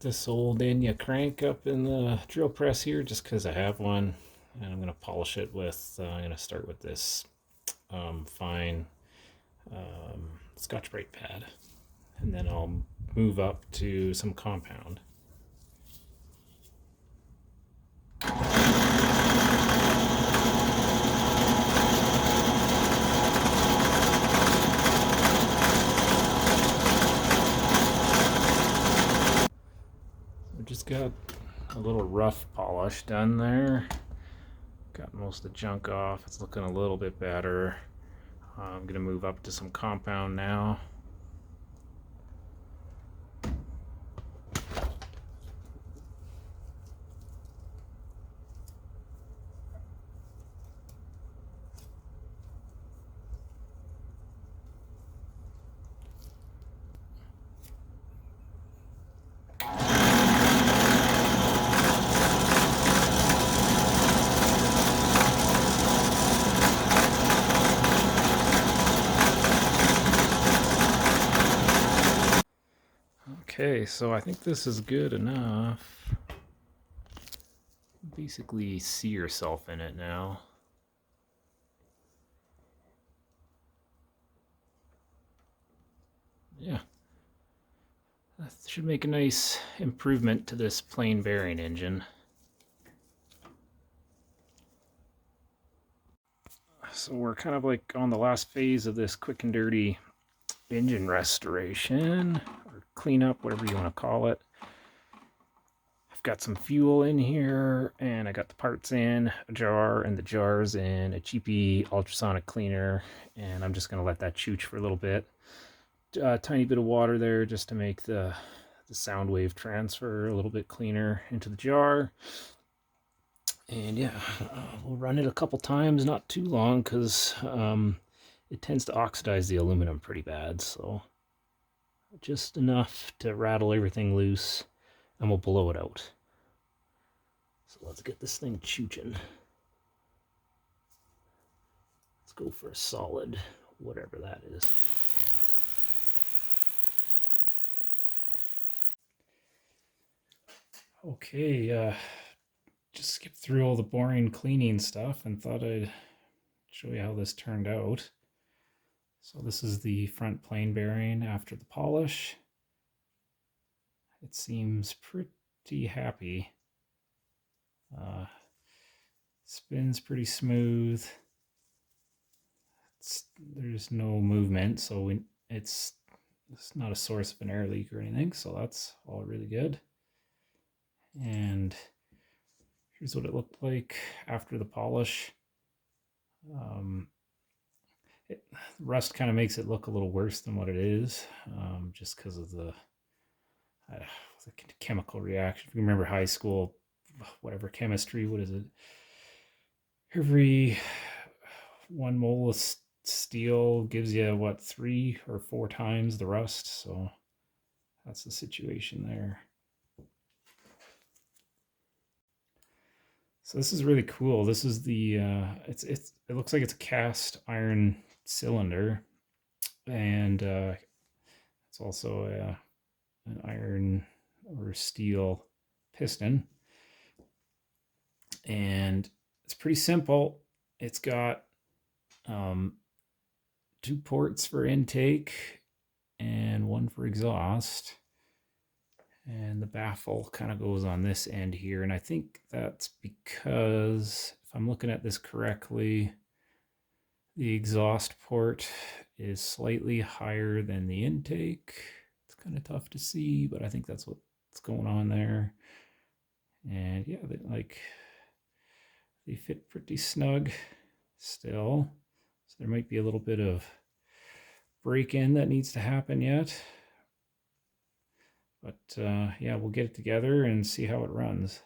this old Enya crank up in the drill press here just because I have one, and I'm going to polish it with, I'm going to start with this fine Scotch-Brite pad, and then I'll move up to some compound. I just got a little rough polish done there. Got most of the junk off. It's looking a little bit better. I'm gonna move up to some compound now. Okay, so I think this is good enough. Basically see yourself in it now. Yeah. That should make a nice improvement to this plain bearing engine. So we're kind of like on the last phase of this quick and dirty engine restoration, or cleanup, whatever you want to call it. I've got some fuel in here, and I got the parts in a jar, and the jar's in a cheapy ultrasonic cleaner, and I'm just going to let that chooch for a little bit. Tiny bit of water there just to make the sound wave transfer a little bit cleaner into the jar. And yeah, we'll run it a couple times, not too long, because it tends to oxidize the aluminum pretty bad. So just enough to rattle everything loose, and we'll blow it out. So let's get this thing chooching. Let's go for a solid, whatever that is. Okay, just skipped through all the boring cleaning stuff and thought I'd show you how this turned out. So this is the front plane bearing after the polish. It seems pretty happy. Spins pretty smooth. There's no movement, so it's not a source of an air leak or anything, so that's all really good. And here's what it looked like after the polish. Rust kind of makes it look a little worse than what it is, just because of the chemical reaction. If you remember high school, whatever chemistry, what is it? Every 1 mole of steel gives you, what, 3 or 4 times the rust, so that's the situation there. So this is really cool. This is the it looks like it's a cast iron cylinder, and it's also an iron or steel piston, and it's pretty simple. It's got 2 ports for intake and 1 for exhaust. And the baffle kind of goes on this end here. And I think that's because, if I'm looking at this correctly, the exhaust port is slightly higher than the intake. It's kind of tough to see, but I think that's what's going on there. And yeah, they fit pretty snug still. So there might be a little bit of break-in that needs to happen yet. But yeah, we'll get it together and see how it runs.